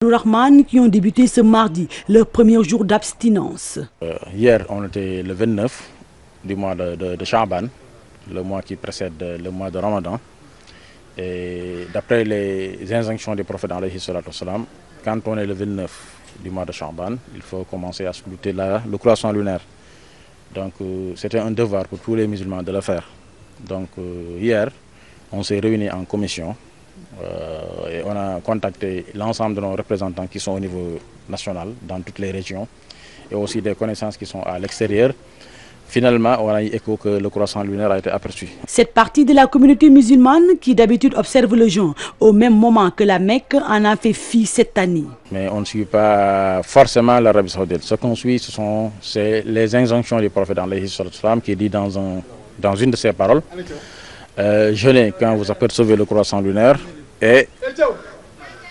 Rahman qui ont débuté ce mardi, leur premier jour d'abstinence. Hier, on était le 29 du mois de Sha'ban, le mois qui précède le mois de Ramadan. Et d'après les injonctions du prophète, quand on est le 29 du mois de Sha'ban, il faut commencer à scruter le croissant lunaire. Donc c'était un devoir pour tous les musulmans de le faire. Donc hier, on s'est réunis en commission. Et on a contacté l'ensemble de nos représentants qui sont au niveau national, dans toutes les régions, et aussi des connaissances qui sont à l'extérieur. Finalement, on a eu écho que le croissant lunaire a été aperçu. Cette partie de la communauté musulmane qui d'habitude observe le jeûne au même moment que la Mecque en a fait fi cette année. Mais on ne suit pas forcément l'Arabie Saoudite. Ce qu'on suit, c'est les injonctions du prophète qui dit dans une de ses paroles, jeûnez quand vous apercevez le croissant lunaire et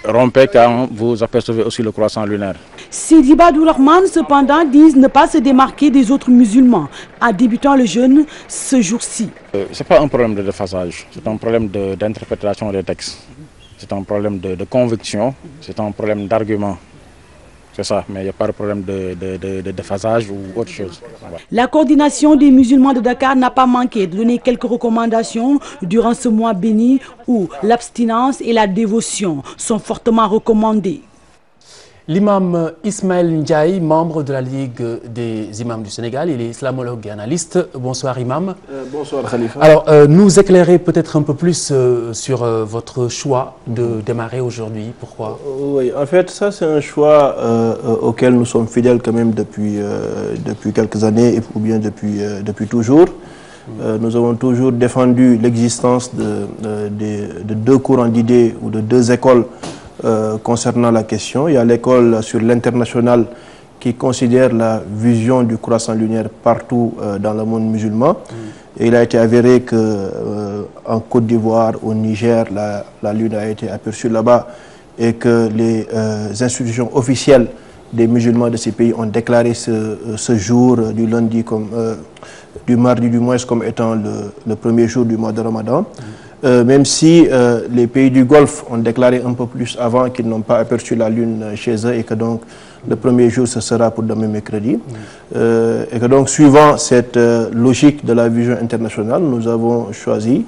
rompez quand vous apercevez aussi le croissant lunaire. Sidi Rahman cependant disent ne pas se démarquer des autres musulmans en débutant le jeûne ce jour-ci. Ce n'est pas un problème de déphasage, c'est un problème d'interprétation des textes. C'est un problème de conviction, c'est un problème d'argument. C'est ça, mais il n'y a pas de problème de déphasage ou autre chose. La coordination des musulmans de Dakar n'a pas manqué de donner quelques recommandations durant ce mois béni où l'abstinence et la dévotion sont fortement recommandées. L'imam Ismaël Ndiaye, membre de la Ligue des imams du Sénégal, il est islamologue et analyste. Bonsoir imam. Bonsoir Khalifa. Alors, nous éclairer peut-être un peu plus sur votre choix de démarrer aujourd'hui. Pourquoi? Oui, en fait, ça c'est un choix auquel nous sommes fidèles quand même depuis quelques années, ou bien depuis toujours. Nous avons toujours défendu l'existence de deux courants d'idées ou de deux écoles concernant la question. Il y a l'école sur l'international qui considère la vision du croissant lunaire partout dans le monde musulman. Et il a été avéré qu'en Côte d'Ivoire, au Niger, la lune a été aperçue là-bas et que les institutions officielles des musulmans de ces pays ont déclaré ce jour du lundi, du mardi du moins, comme étant le premier jour du mois de Ramadan. Même si les pays du Golfe ont déclaré un peu plus avant qu'ils n'ont pas aperçu la lune chez eux et que donc le premier jour ce sera pour demain mercredi. Et que donc suivant cette logique de la vision internationale, nous avons choisi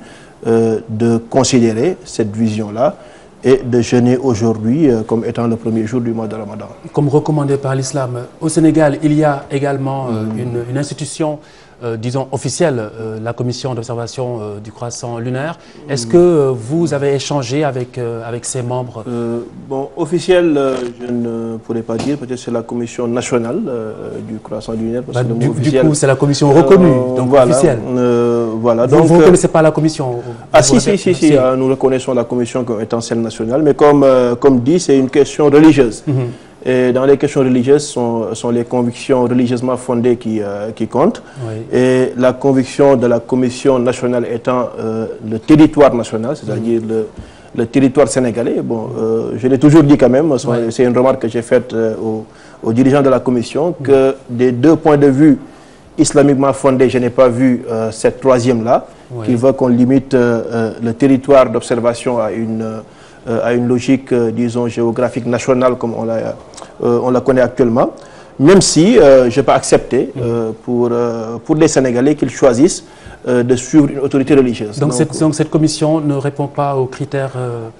de considérer cette vision-là et de jeûner aujourd'hui comme étant le premier jour du mois de Ramadan. Comme recommandé par l'islam, au Sénégal, il y a également une institution disons officielle, la commission d'observation du croissant lunaire. Est-ce que vous avez échangé avec ses membres? Bon, officiel, je ne pourrais pas dire. Peut-être c'est la commission nationale du croissant lunaire. Parce que du coup, c'est la commission reconnue, donc voilà, officielle. Voilà. Vous ne reconnaissez pas la commission? Ah si, nous reconnaissons la commission comme étant celle nationale. Mais comme dit, c'est une question religieuse. Et dans les questions religieuses, sont les convictions religieusement fondées qui comptent. Oui. Et la conviction de la commission nationale étant le territoire national, c'est-à-dire le territoire sénégalais. Bon, je l'ai toujours dit quand même, c'est une remarque que j'ai faite aux dirigeants de la commission, que des deux points de vue islamiquement fondés, je n'ai pas vu cette troisième-là, qui veut qu'on limite le territoire d'observation à une logique, disons, géographique nationale comme on la connaît actuellement, même si je peux accepter pour les Sénégalais qu'ils choisissent de suivre une autorité religieuse. Donc cette commission ne répond pas aux critères...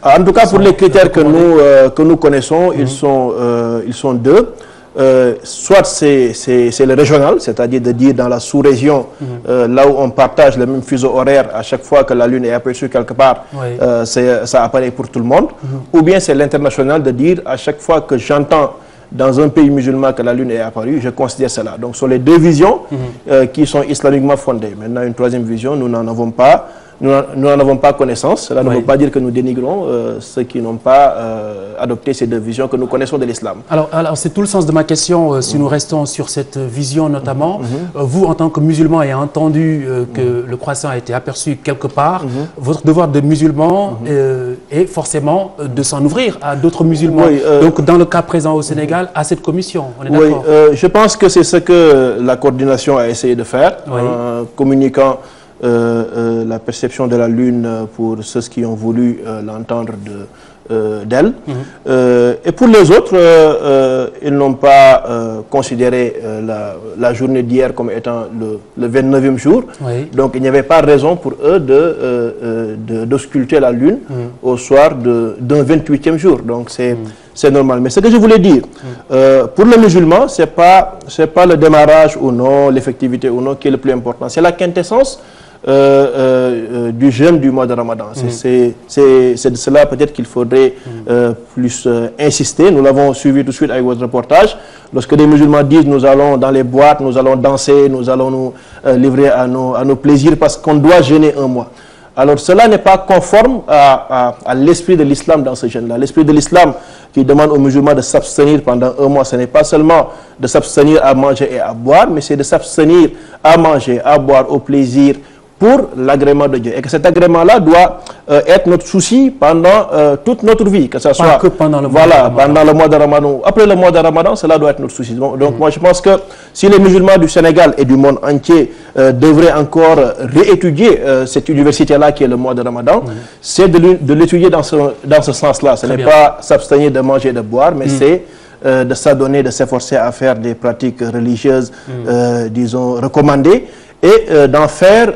en tout cas, pour les critères que nous connaissons, ils sont deux. Soit c'est le régional, c'est-à-dire de dire dans la sous-région, là où on partage le même fuseau horaire, à chaque fois que la lune est aperçue quelque part, ça apparaît pour tout le monde. Ou bien c'est l'international de dire à chaque fois que j'entends dans un pays musulman que la lune est apparue, je considère cela. Donc ce sont les deux visions qui sont islamiquement fondées. Maintenant, une troisième vision, nous n'en avons pas. Nous n'en avons pas connaissance. Cela ne veut pas dire que nous dénigrons ceux qui n'ont pas adopté ces deux visions que nous connaissons de l'islam. Alors c'est tout le sens de ma question, si nous restons sur cette vision notamment. Vous, en tant que musulman, ayant entendu que le croissant a été aperçu quelque part, votre devoir de musulman est forcément de s'en ouvrir à d'autres musulmans. Donc dans le cas présent au Sénégal, à cette commission, on est d'accord? Je pense que c'est ce que la coordination a essayé de faire, en communiquant la perception de la Lune pour ceux qui ont voulu l'entendre d'elle. Et pour les autres, ils n'ont pas considéré la journée d'hier comme étant le 29e jour. Oui. Donc il n'y avait pas raison pour eux d'ausculter la lune au soir d'un 28e jour. Donc c'est normal. Mais ce que je voulais dire, pour le musulman, c'est pas le démarrage ou non, l'effectivité ou non qui est le plus important. C'est la quintessence du jeûne du mois de Ramadan. C'est de cela peut-être qu'il faudrait plus insister. Nous l'avons suivi tout de suite avec votre reportage. Lorsque des musulmans disent nous allons dans les boîtes, nous allons danser, nous allons nous livrer à nos plaisirs parce qu'on doit jeûner un mois. Alors cela n'est pas conforme à l'esprit de l'islam dans ce jeûne-là. L'esprit de l'islam qui demande aux musulmans de s'abstenir pendant un mois, ce n'est pas seulement de s'abstenir à manger et à boire, mais c'est de s'abstenir à manger, à boire au plaisir pour l'agrément de Dieu. Et que cet agrément-là doit être notre souci pendant toute notre vie. Que ça soit que pendant le mois de Ramadan. Après le mois de Ramadan, cela doit être notre souci. Donc moi je pense que si les musulmans du Sénégal et du monde entier devraient encore réétudier cette université-là qui est le mois de Ramadan, c'est de l'étudier dans ce sens-là. Ce n'est pas s'abstenir de manger et de boire, mais c'est de s'adonner, de s'efforcer à faire des pratiques religieuses, disons, recommandées, et d'en faire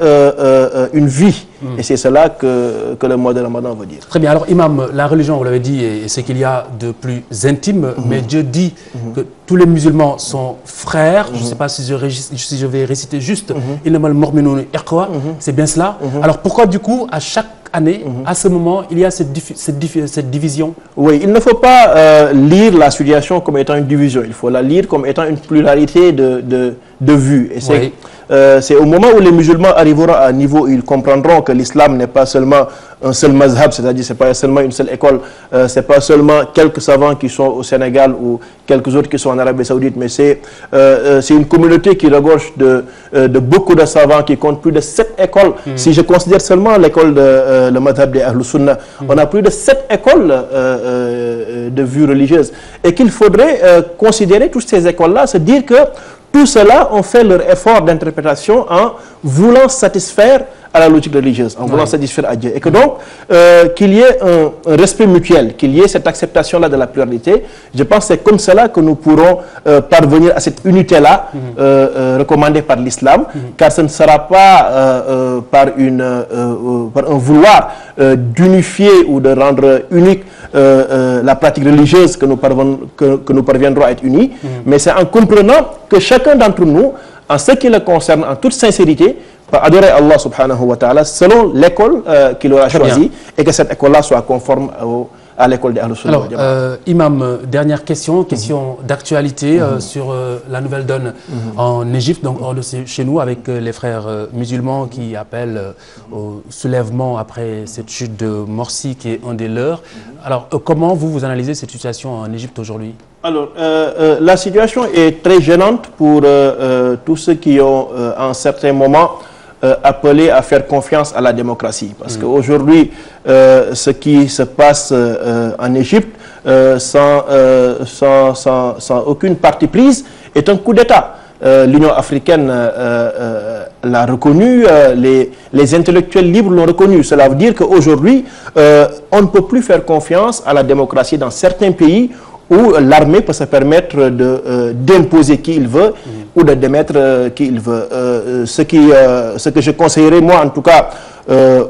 une vie. Et c'est cela que le mois de Ramadan veut dire. Très bien. Alors, Imam, la religion, vous l'avez dit, est ce qu'il y a de plus intime, mais Dieu dit que tous les musulmans sont frères. Je ne sais pas si je vais réciter juste « Innamal mu'minuna ikhwa », c'est bien cela. Alors, pourquoi du coup, à chaque année, à ce moment, il y a cette division? Oui, il ne faut pas lire la situation comme étant une division. Il faut la lire comme étant une pluralité de vues. Et c'est au moment où les musulmans arriveront à un niveau où ils comprendront que l'islam n'est pas seulement un seul mazhab, c'est-à-dire c'est pas seulement une seule école, c'est pas seulement quelques savants qui sont au Sénégal ou quelques autres qui sont en Arabie Saoudite, mais c'est une communauté qui regorge de beaucoup de savants, qui compte plus de 7 écoles. Si je considère seulement l'école le mazhab des Ahlus Sunnah, on a plus de 7 écoles de vues religieuses, et qu'il faudrait considérer toutes ces écoles-là, se dire que tout cela ont fait leur effort d'interprétation en voulant satisfaire à la logique religieuse, en voulant satisfaire à Dieu. Et que donc, qu'il y ait un respect mutuel, qu'il y ait cette acceptation-là de la pluralité, je pense que c'est comme cela que nous pourrons parvenir à cette unité-là recommandée par l'islam, car ce ne sera pas par un vouloir d'unifier ou de rendre unique la pratique religieuse que nous parviendrons à être unis, mais c'est en comprenant que chacun d'entre nous, en ce qui le concerne, en toute sincérité, peut adorer Allah subhanahu wa ta'ala selon l'école qu'il aura choisie, et que cette école-là soit conforme à l'école des Ahlus Sunnah. Alors, Imam, dernière question d'actualité sur la nouvelle donne en Égypte, donc hors de chez nous, avec les frères musulmans qui appellent au soulèvement après cette chute de Morsi qui est un des leurs. Alors, comment vous analysez cette situation en Égypte aujourd'hui? Alors, la situation est très gênante pour tous ceux qui ont, à un certain moment, appelé à faire confiance à la démocratie. Parce qu'aujourd'hui, ce qui se passe en Égypte, sans aucune partie prise, est un coup d'État. L'Union africaine l'a reconnu, les intellectuels libres l'ont reconnu. Cela veut dire qu'aujourd'hui, on ne peut plus faire confiance à la démocratie dans certains pays où l'armée peut se permettre d'imposer qui il veut ou de démettre qui il veut. Ce que je conseillerais, moi, en tout cas,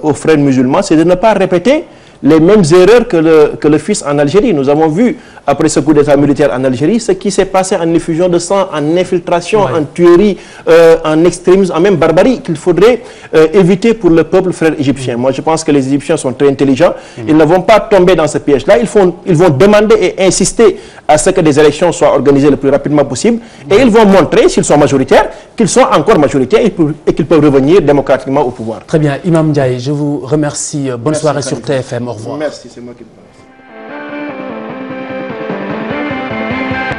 aux frères musulmans, c'est de ne pas répéter les mêmes erreurs que le fils en Algérie. Nous avons vu, après ce coup d'état militaire en Algérie, ce qui s'est passé en effusion de sang, en infiltration, en tuerie, en extrémisme, en même barbarie, qu'il faudrait éviter pour le peuple frère égyptien. Moi, je pense que les Égyptiens sont très intelligents. Ils ne vont pas tomber dans ce piège-là. Ils vont demander et insister à ce que des élections soient organisées le plus rapidement possible. Et ils vont montrer, s'ils sont majoritaires, qu'ils sont encore majoritaires et qu'ils peuvent revenir démocratiquement au pouvoir. Très bien. Imam Ndiaye, je vous remercie. Bonne soirée sur TFM. Au revoir. Merci, c'est moi qui vous remercie.